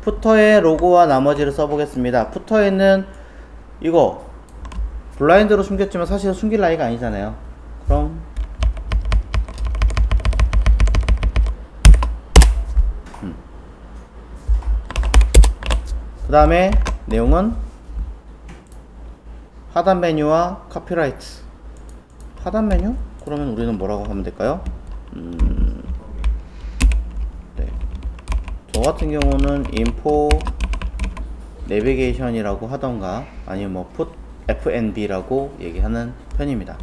푸터의 로고와 나머지를 써보겠습니다. 푸터에는 이거 블라인드로 숨겼지만 사실은 숨길 나이가 아니잖아요. 그럼 그 다음에 내용은 하단 메뉴와 카피라이트. 하단 메뉴? 그러면 우리는 뭐라고 하면 될까요? 네. 저 같은 경우는 인포 내비게이션이라고 하던가 아니면 뭐 put fnb라고 얘기하는 편입니다.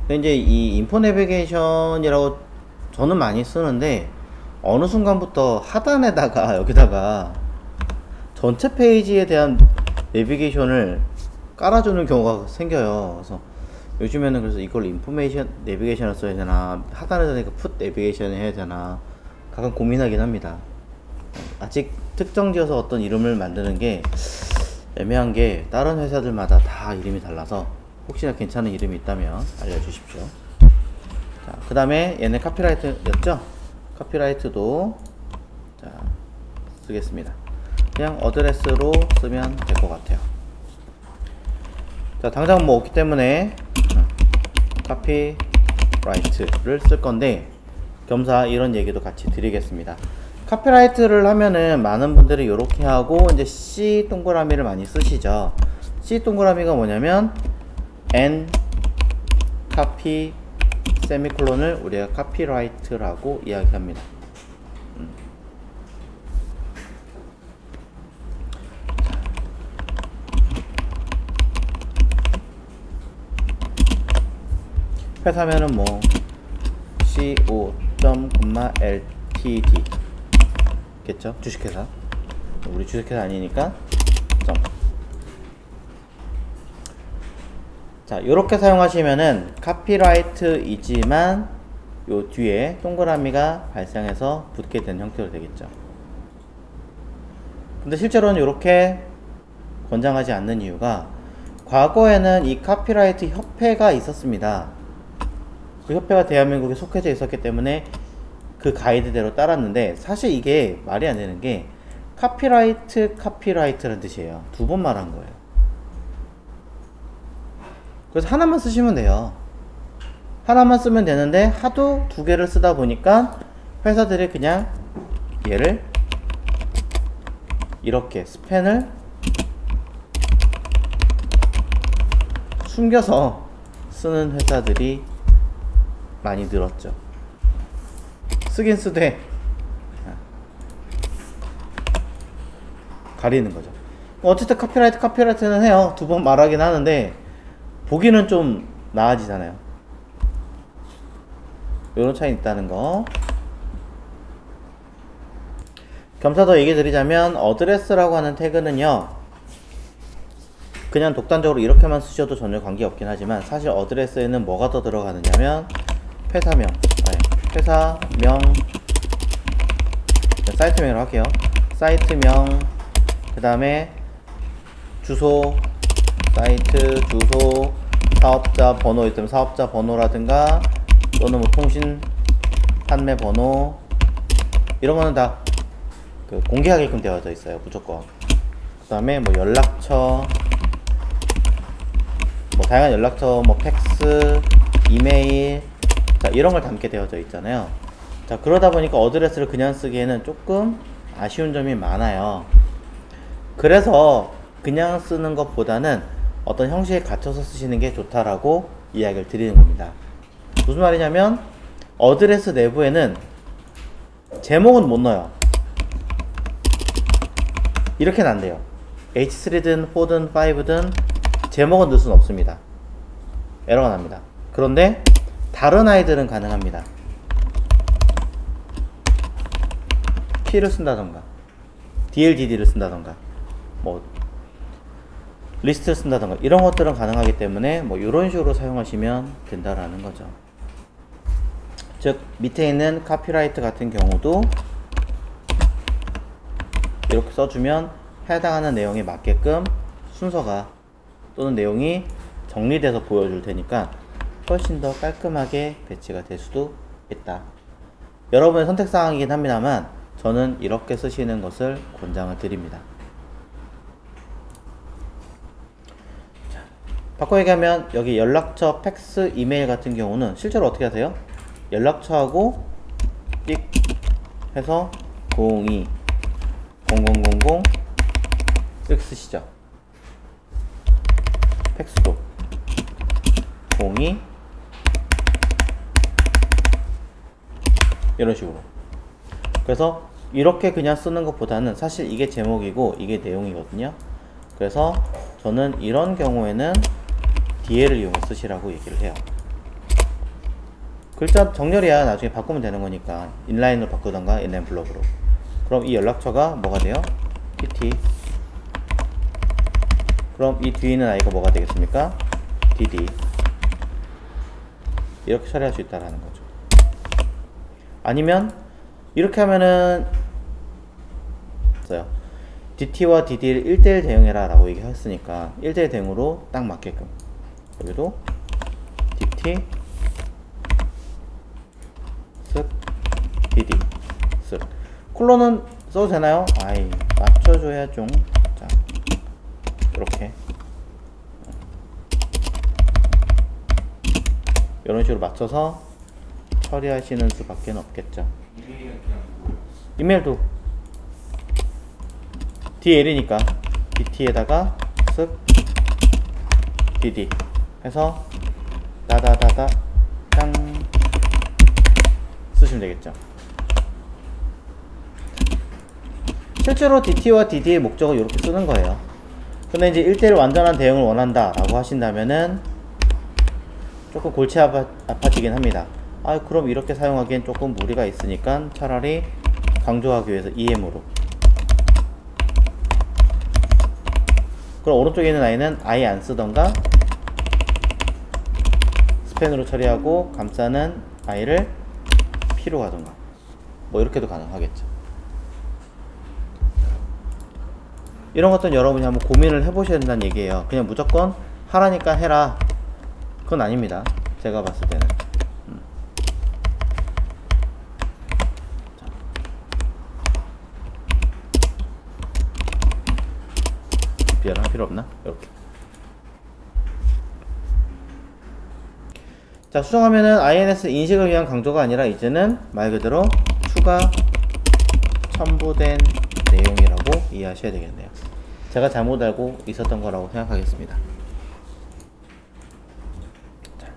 근데 이제 이 인포 내비게이션이라고 저는 많이 쓰는데 어느 순간부터 하단에다가 여기다가 전체 페이지에 대한 내비게이션을 깔아주는 경우가 생겨요. 그래서 요즘에는 그래서 이걸 인포메이션 내비게이션을 써야 되나 하단에다 니까 풋 내비게이션을 해야 되나 가끔 고민하긴 합니다. 아직 특정 지어서 어떤 이름을 만드는 게 애매한 게 다른 회사들마다 다 이름이 달라서 혹시나 괜찮은 이름이 있다면 알려주십시오. 자, 그 다음에 얘는 카피라이트였죠? 카피라이트도 자, 쓰겠습니다. 그냥 어드레스로 쓰면 될 것 같아요. 자, 당장 뭐 없기 때문에 카피라이트를 쓸 건데 겸사 이런 얘기도 같이 드리겠습니다. 카피라이트를 하면은 많은 분들이 이렇게 하고 이제 C 동그라미를 많이 쓰시죠. C 동그라미가 뭐냐면 N 카피 세미콜론을 우리가 카피라이트라고 이야기합니다. 회사면은 뭐 co.ltd 겠죠? 주식회사. 우리 주식회사 아니니까 점. 자, 요렇게 사용하시면은 카피라이트이지만 요 뒤에 동그라미가 발생해서 붙게 된 형태로 되겠죠. 근데 실제로는 요렇게 권장하지 않는 이유가 과거에는 이 카피라이트 협회가 있었습니다. 그 협회가 대한민국에 속해져 있었기 때문에 그 가이드대로 따랐는데 사실 이게 말이 안 되는 게 카피라이트라는 뜻이에요. 두 번 말한 거예요. 그래서 하나만 쓰시면 돼요. 하나만 쓰면 되는데 하도 두 개를 쓰다 보니까 회사들이 그냥 얘를 이렇게 스펜을 숨겨서 쓰는 회사들이 많이 늘었죠. 쓰긴 쓰되 가리는 거죠. 어쨌든 카피라이트는 해요. 두 번 말하긴 하는데 보기는 좀 나아지잖아요. 요런 차이 있다는 거. 겸사 더 얘기 드리자면 어드레스라고 하는 태그는요 그냥 독단적으로 이렇게만 쓰셔도 전혀 관계없긴 하지만 사실 어드레스에는 뭐가 더 들어가느냐면 회사명, 회사명, 사이트명으로 할게요. 사이트명, 그 다음에 주소, 사이트 주소, 사업자 번호 있으면 사업자 번호라든가 또는 뭐 통신 판매 번호 이런 거는 다 그 공개하게끔 되어져 있어요. 무조건. 그 다음에 뭐 연락처, 뭐 다양한 연락처, 뭐 팩스, 이메일, 자, 이런 걸 담게 되어져 있잖아요. 자, 그러다 보니까 어드레스를 그냥 쓰기에는 조금 아쉬운 점이 많아요. 그래서 그냥 쓰는 것보다는 어떤 형식에 갇혀서 쓰시는 게 좋다라고 이야기를 드리는 겁니다. 무슨 말이냐면 어드레스 내부에는 제목은 못 넣어요. 이렇게는 안 돼요. H3든 4든 5든 제목은 넣을 수는 없습니다. 에러가 납니다. 그런데 다른 아이들은 가능합니다. P를 쓴다던가 DLDD를 쓴다던가 뭐 리스트를 쓴다던가 이런 것들은 가능하기 때문에 뭐 이런 식으로 사용하시면 된다라는 거죠. 즉 밑에 있는 카피라이트 같은 경우도 이렇게 써주면 해당하는 내용에 맞게끔 순서가 또는 내용이 정리돼서 보여줄 테니까 훨씬 더 깔끔하게 배치가 될 수도 있다. 여러분의 선택사항이긴 합니다만 저는 이렇게 쓰시는 것을 권장을 드립니다. 자, 바꿔 얘기하면 여기 연락처, 팩스, 이메일 같은 경우는 실제로 어떻게 하세요? 연락처하고 띡 해서 02 0000 이렇게 쓰시죠. 팩스도 02 이런 식으로. 그래서 이렇게 그냥 쓰는 것보다는 사실 이게 제목이고 이게 내용이거든요. 그래서 저는 이런 경우에는 DL을 이용해 쓰시라고 얘기를 해요. 글자 정렬이야 나중에 바꾸면 되는 거니까 인라인으로 바꾸던가 인라인 블럭으로. 그럼 이 연락처가 뭐가 돼요? PT. 그럼 이 뒤에 있는 아이가 뭐가 되겠습니까? DD. 이렇게 처리할 수 있다라는 거죠. 아니면 이렇게 하면은 DT와 DD를 1대1 대응해라 라고 얘기했으니까 1대1 대응으로 딱 맞게끔 여기도 DT 쓱 DD 쓱 콜론은 써도 되나요? 아이 맞춰줘야죠. 자 이렇게 이런 식으로 맞춰서 처리하시는 수밖에 없겠죠. 이메일도 DL이니까 DT에다가 쓱 DD 해서 다다다다 짱 쓰시면 되겠죠. 실제로 DT와 DD의 목적을 이렇게 쓰는 거예요. 근데 이제 1대1 완전한 대응을 원한다 라고 하신다면은 조금 골치 아파지긴 합니다. 아 그럼 이렇게 사용하기엔 조금 무리가 있으니까 차라리 강조하기 위해서 EM으로. 그럼 오른쪽에 있는 아이는 아예 안 쓰던가 스펜으로 처리하고 감싸는 아이를 P로 가던가 뭐 이렇게도 가능하겠죠. 이런 것들은 여러분이 한번 고민을 해보셔야 된다는 얘기예요. 그냥 무조건 하라니까 해라 그건 아닙니다. 제가 봤을 때는 비열할 필요 없나? 이렇게. 자, 수정하면은 INS 인식을 위한 강조가 아니라 이제는 말 그대로 추가 첨부된 내용이라고 이해하셔야 되겠네요. 제가 잘못 알고 있었던 거라고 생각하겠습니다. 자,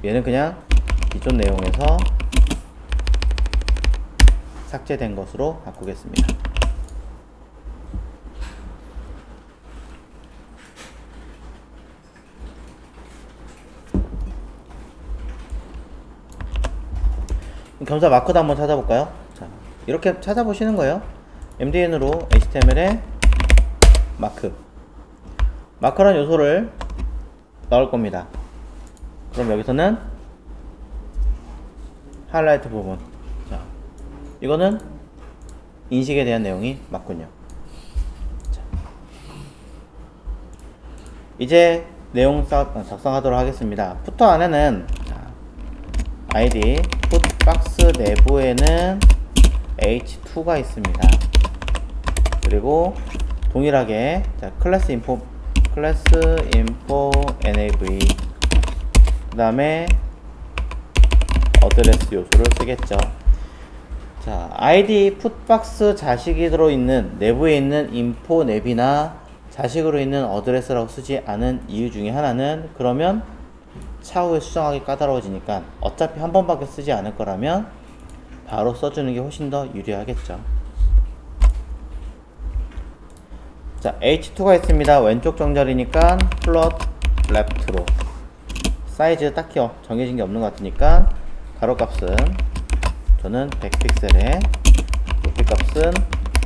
얘는 그냥 기존 내용에서 삭제된 것으로 바꾸겠습니다. 겸사 마크도 한번 찾아볼까요? 자, 이렇게 찾아보시는 거예요. MDN으로 HTML에 마크라는 요소를 넣을 겁니다. 그럼 여기서는 하이라이트 부분. 자, 이거는 인식에 대한 내용이 맞군요. 자, 이제 내용 작성하도록 하겠습니다. 푸터 안에는 id 박스 내부에는 h2가 있습니다. 그리고 동일하게 클래스 인포 nav 그 다음에 어드레스 요소를 쓰겠죠. 자, id 풋박스 자식이 들어있는 내부에 있는 인포 냅이나 자식으로 있는 어드레스라고 쓰지 않은 이유 중에 하나는 그러면 차후에 수정하기 까다로워지니까 어차피 한 번밖에 쓰지 않을 거라면 바로 써주는 게 훨씬 더 유리하겠죠. 자, h2가 있습니다. 왼쪽 정렬이니까 플롯 레프트로 사이즈 딱히 정해진 게 없는 것 같으니까 가로값은 저는 100픽셀에 높이값은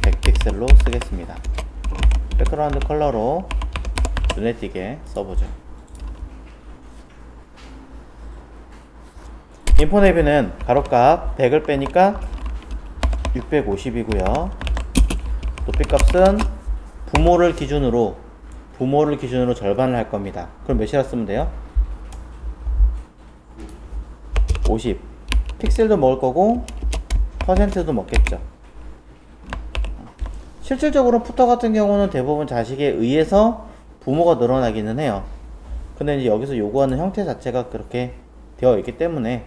100픽셀로 쓰겠습니다. 백그라운드 컬러로 눈에 띄게 써보죠. 인포네비는 가로값 100을 빼니까 650이고요. 높이값은 부모를 기준으로 절반을 할 겁니다. 그럼 몇이라 쓰면 돼요? 50 픽셀도 먹을 거고 퍼센트도 먹겠죠. 실질적으로 푸터 같은 경우는 대부분 자식에 의해서 부모가 늘어나기는 해요. 근데 이제 여기서 요구하는 형태 자체가 그렇게 되어 있기 때문에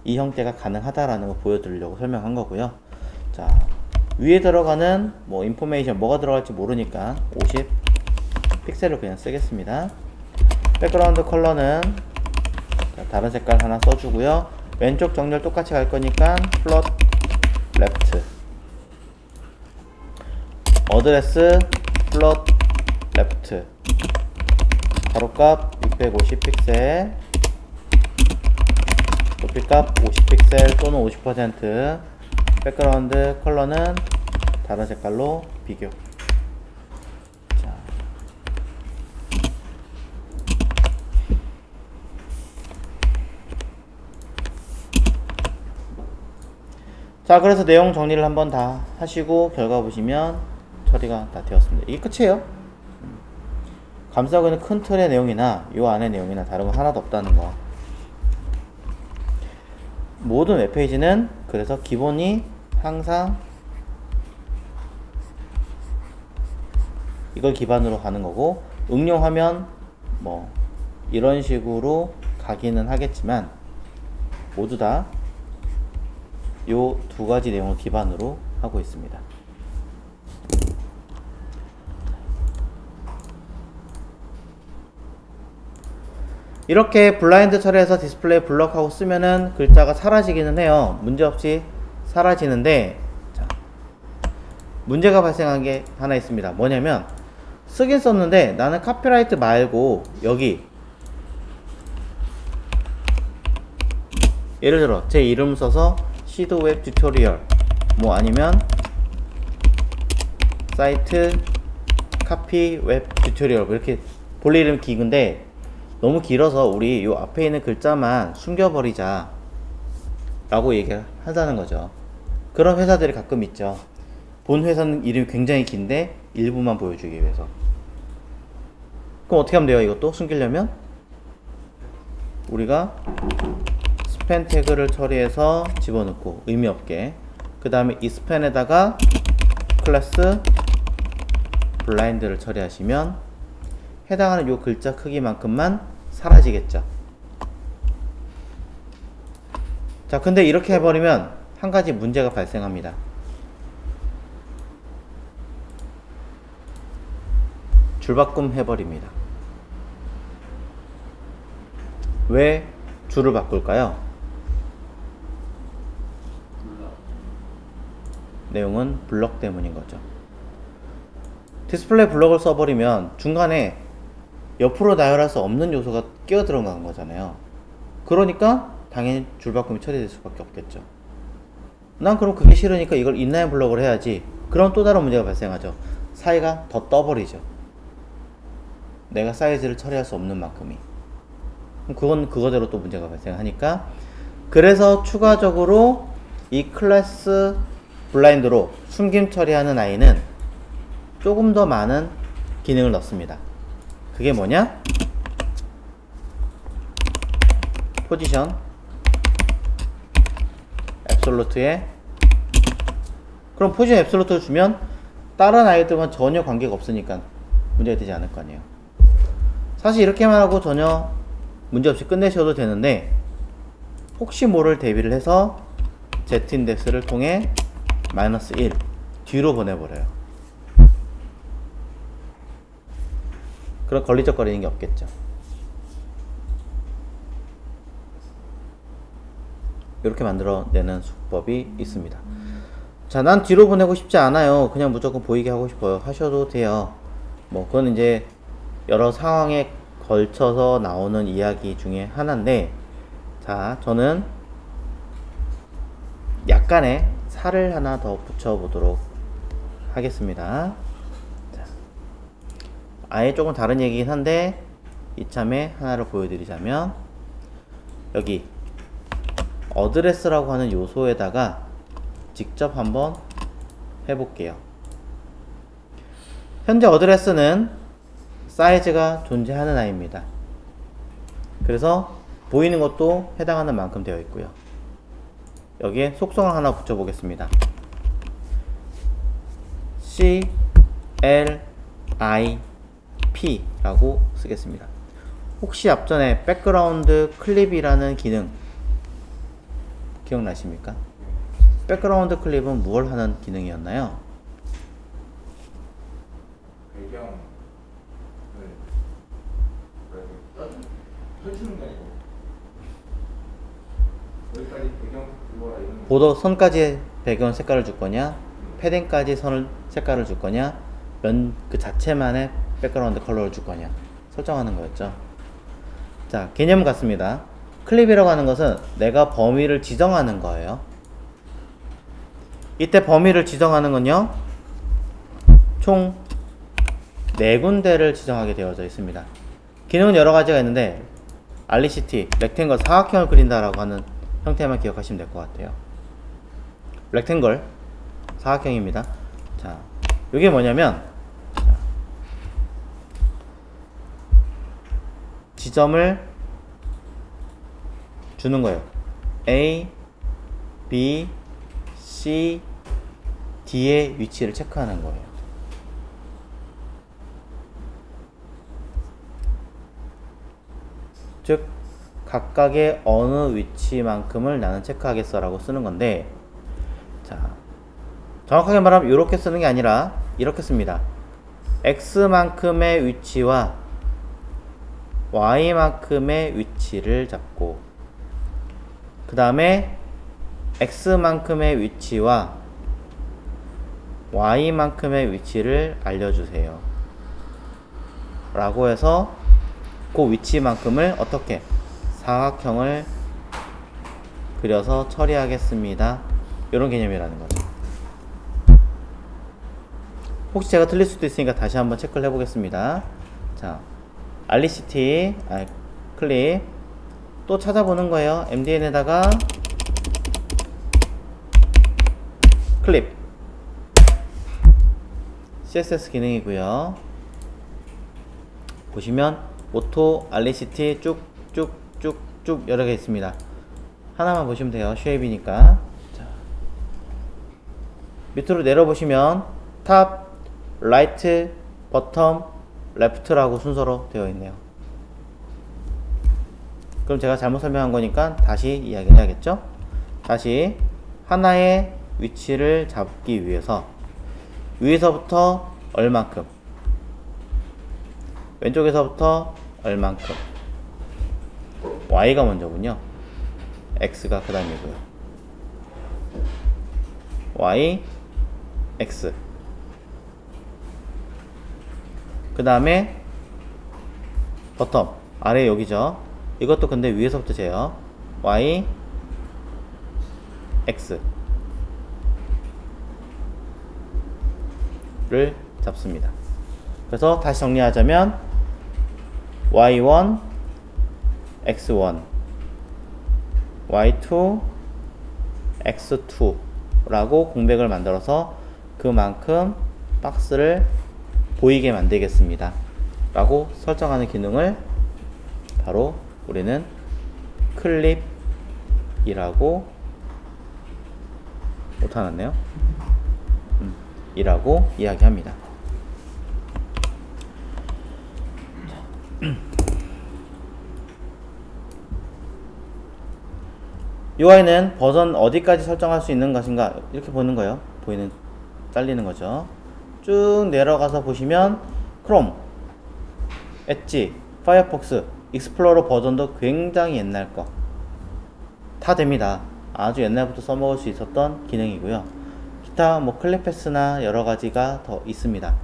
이 형태가 가능하다라는 거 보여드리려고 설명한 거고요. 자, 위에 들어가는 뭐 인포메이션 뭐가 들어갈지 모르니까 50 픽셀로 그냥 쓰겠습니다. 백그라운드 컬러는 다른 색깔 하나 써주고요. 왼쪽 정렬 똑같이 갈 거니까 플롯 레프트, 어드레스 플롯 레프트, 가로값 650 픽셀, 높이값 50 픽셀 또는 50%, 백그라운드 컬러는 다른 색깔로 비교. 자, 그래서 내용 정리를 한번 다 하시고 결과 보시면 처리가 다 되었습니다. 이게 끝이에요. 감싸고 있는 큰 틀의 내용이나 요 안의 내용이나 다른 거 하나도 없다는 거. 모든 웹페이지는 그래서 기본이 항상 이걸 기반으로 가는 거고, 응용하면 뭐 이런 식으로 가기는 하겠지만 모두 다 요 두 가지 내용을 기반으로 하고 있습니다. 이렇게 블라인드 처리해서 디스플레이 블럭하고 쓰면은 글자가 사라지기는 해요. 문제없이 사라지는데, 자, 문제가 발생한 게 하나 있습니다. 뭐냐면 쓰긴 썼는데 나는 카피라이트 말고 여기 예를 들어 제 이름 써서 시도 웹 튜토리얼 뭐 아니면 사이트 카피 웹 튜토리얼 이렇게 본래 이름 기근데 너무 길어서 우리 요 앞에 있는 글자만 숨겨버리자 라고 얘기를 하자는 거죠. 그런 회사들이 가끔 있죠. 본 회사는 이름이 굉장히 긴데 일부만 보여주기 위해서. 그럼 어떻게 하면 돼요? 이것도 숨기려면 우리가 스팬 태그를 처리해서 집어넣고 의미 없게, 그 다음에 이 스팬에다가 클래스 블라인드를 처리하시면 해당하는 요 글자 크기만큼만 사라지겠죠. 자, 근데 이렇게 해버리면 한 가지 문제가 발생합니다. 줄바꿈 해버립니다. 왜 줄을 바꿀까요? 내용은 블럭 때문인 거죠. 디스플레이 블럭을 써버리면 중간에 옆으로 나열할 수 없는 요소가 끼어 들어간 거잖아요. 그러니까 당연히 줄바꿈이 처리될 수밖에 없겠죠. 난 그럼 그게 싫으니까 이걸 인라인 블럭을 해야지. 그럼 또 다른 문제가 발생하죠. 사이가 더 떠버리죠. 내가 사이즈를 처리할 수 없는 만큼이. 그건 그거대로 또 문제가 발생하니까, 그래서 추가적으로 이 클래스 블라인드로 숨김 처리하는 아이는 조금 더 많은 기능을 넣습니다. 그게 뭐냐? 포지션 앱솔루트에, 그럼 포지션 앱솔루트를 주면 다른 아이들과 전혀 관계가 없으니까 문제가 되지 않을 거 아니에요. 사실 이렇게만 하고 전혀 문제없이 끝내셔도 되는데, 혹시 모를 대비를 해서 z인덱스를 통해 -1 뒤로 보내버려요. 그런 걸리적거리는 게 없겠죠. 이렇게 만들어내는 수법이 있습니다. 자, 난 뒤로 보내고 싶지 않아요. 그냥 무조건 보이게 하고 싶어요. 하셔도 돼요. 뭐 그건 이제 여러 상황에 걸쳐서 나오는 이야기 중에 하나인데, 자, 저는 약간의 살을 하나 더 붙여보도록 하겠습니다. 자, 아예 조금 다른 얘기긴 한데 이참에 하나를 보여드리자면, 여기 어드레스라고 하는 요소에다가 직접 한번 해볼게요. 현재 어드레스는 사이즈가 존재하는 아이입니다. 그래서 보이는 것도 해당하는 만큼 되어 있고요. 여기에 속성을 하나 붙여 보겠습니다. CLIP 라고 쓰겠습니다. 혹시 앞전에 백그라운드 클립이라는 기능 기억나십니까? 백그라운드 클립은 무엇을 하는 기능이었나요? 배경을 펼치는 게 아니고 여기까지 배경 그거라 이런 보더 선까지 배경 색깔을 줄 거냐, 패딩까지 선을 색깔을 줄 거냐, 그 자체만의 백그라운드 컬러를 줄 거냐 설정하는 거였죠. 자, 개념 같습니다. 클립이라고 하는 것은 내가 범위를 지정하는 거예요. 이때 범위를 지정하는 건요, 총 4군데를 지정하게 되어져 있습니다. 기능은 여러 가지가 있는데 알리시티, 렉탱글, 사각형을 그린다라고 하는 형태만 기억하시면 될 것 같아요. 렉탱글, 사각형입니다. 자, 이게 뭐냐면 지점을 주는 거예요. A, B, C, D의 위치를 체크하는 거예요. 즉 각각의 어느 위치만큼을 나는 체크하겠어 라고 쓰는 건데, 자, 정확하게 말하면 이렇게 쓰는 게 아니라 이렇게 씁니다. X만큼의 위치와 Y만큼의 위치를 잡고, 그 다음에 X만큼의 위치와 Y만큼의 위치를 알려주세요 라고 해서 그 위치만큼을 어떻게 사각형을 그려서 처리하겠습니다. 이런 개념이라는 거죠. 혹시 제가 틀릴 수도 있으니까 다시 한번 체크를 해보겠습니다. 자, 알리시티, 클립 또 찾아보는 거예요. MDN에다가 클립 CSS 기능이고요. 보시면 오토, 알리시티 쭉쭉쭉쭉 여러 개 있습니다. 하나만 보시면 돼요. 쉐입이니까. 자, 밑으로 내려보시면 탑, 라이트, 버텀, 레프트라고 순서로 되어 있네요. 그럼 제가 잘못 설명한 거니까 다시 이야기를 해야겠죠? 다시 하나의 위치를 잡기 위해서 위에서부터 얼만큼, 왼쪽에서부터 얼만큼, Y가 먼저군요. X가 그 다음이고요. Y, X. 그 다음에 버텀, 아래 여기죠. 이것도 근데 위에서부터 재요. Y, X 를 잡습니다. 그래서 다시 정리하자면 Y1, X1, Y2, X2 라고 공백을 만들어서 그만큼 박스를 보이게 만들겠습니다 라고 설정하는 기능을 바로 우리는 클립이라고 못하겠네요. 이라고 이야기합니다. UI는 버전 어디까지 설정할 수 있는 것인가 이렇게 보는 거예요. 보이는 잘리는 거죠. 쭉 내려가서 보시면 크롬, 엣지, 파이어폭스, 익스플로러 버전도 굉장히 옛날 거 다 됩니다. 아주 옛날부터 써먹을 수 있었던 기능이고요. 기타 뭐 클립패스나 여러 가지가 더 있습니다.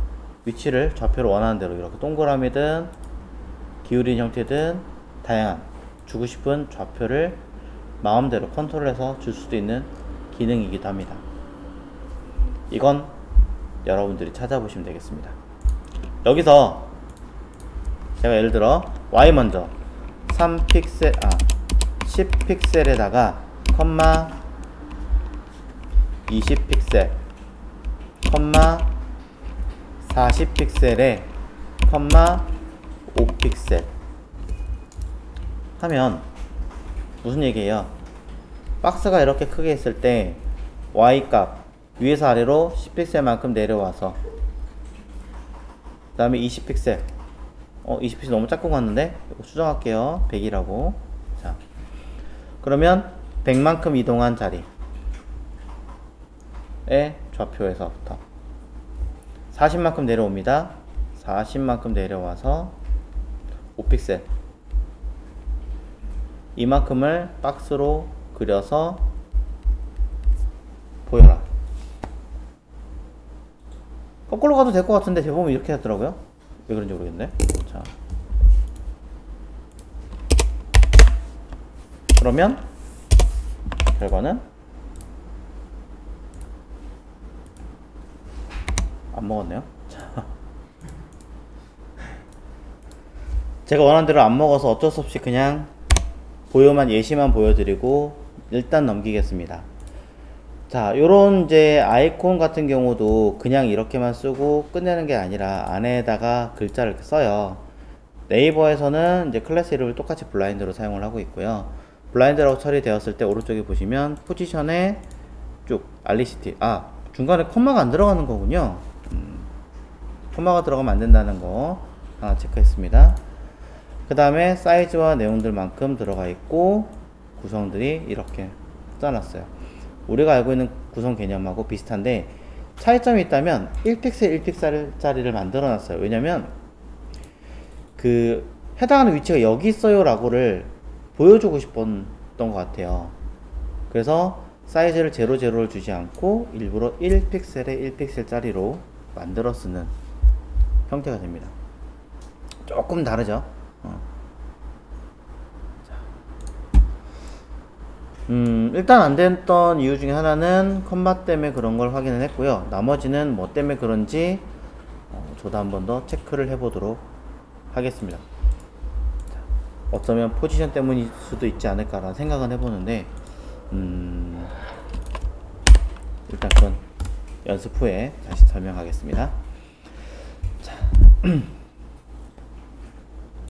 위치를 좌표로 원하는 대로 이렇게 동그라미든 기울인 형태든 다양한 주고 싶은 좌표를 마음대로 컨트롤해서 줄 수도 있는 기능이기도 합니다. 이건 여러분들이 찾아보시면 되겠습니다. 여기서 제가 예를 들어 Y 먼저 10픽셀에다가 컴마 20픽셀 컴마 40픽셀에 컴마 5픽셀 하면 무슨 얘기예요? 박스가 이렇게 크게 있을 때 Y값 위에서 아래로 10픽셀만큼 내려와서 그 다음에 20픽셀 20픽셀 너무 작고 갔는데 이거 수정할게요. 100이라고. 자, 그러면 100만큼 이동한 자리의 좌표에서부터 40만큼 내려옵니다. 40만큼 내려와서 5픽셀 이만큼을 박스로 그려서 보여라. 거꾸로 가도 될 것 같은데 제 보면 이렇게 하더라고요. 왜 그런지 모르겠네. 자, 그러면 결과는 안 먹었네요. 자, 제가 원하는 대로 안 먹어서 어쩔 수 없이 그냥 예시만 보여드리고 일단 넘기겠습니다. 자, 요런 이제 아이콘 같은 경우도 그냥 이렇게만 쓰고 끝내는 게 아니라 안에다가 글자를 이렇게 써요. 네이버에서는 이제 클래스 이름을 똑같이 블라인드로 사용을 하고 있고요. 블라인드라고 처리되었을 때 오른쪽에 보시면 포지션에 쭉 알리시티, 중간에 콤마가 안 들어가는 거군요. 콤마가 들어가면 안 된다는 거 하나 체크했습니다. 그 다음에 사이즈와 내용들만큼 들어가 있고 구성들이 이렇게 써놨어요. 우리가 알고 있는 구성 개념하고 비슷한데 차이점이 있다면 1픽셀 1픽셀짜리를 만들어 놨어요. 왜냐면 그 해당하는 위치가 여기 있어요 라고를 보여주고 싶었던 것 같아요. 그래서 사이즈를 00를 주지 않고 일부러 1픽셀에 1픽셀짜리로 만들어 쓰는 형태가 됩니다. 조금 다르죠. 일단 안 됐던 이유 중에 하나는 컴마 때문에 그런 걸 확인을 했고요. 나머지는 뭐 때문에 그런지 저도 한 번 더 체크를 해보도록 하겠습니다. 자, 어쩌면 포지션 때문일 수도 있지 않을까라는 생각은 해보는데 일단 그건 연습 후에 다시 설명하겠습니다. 자,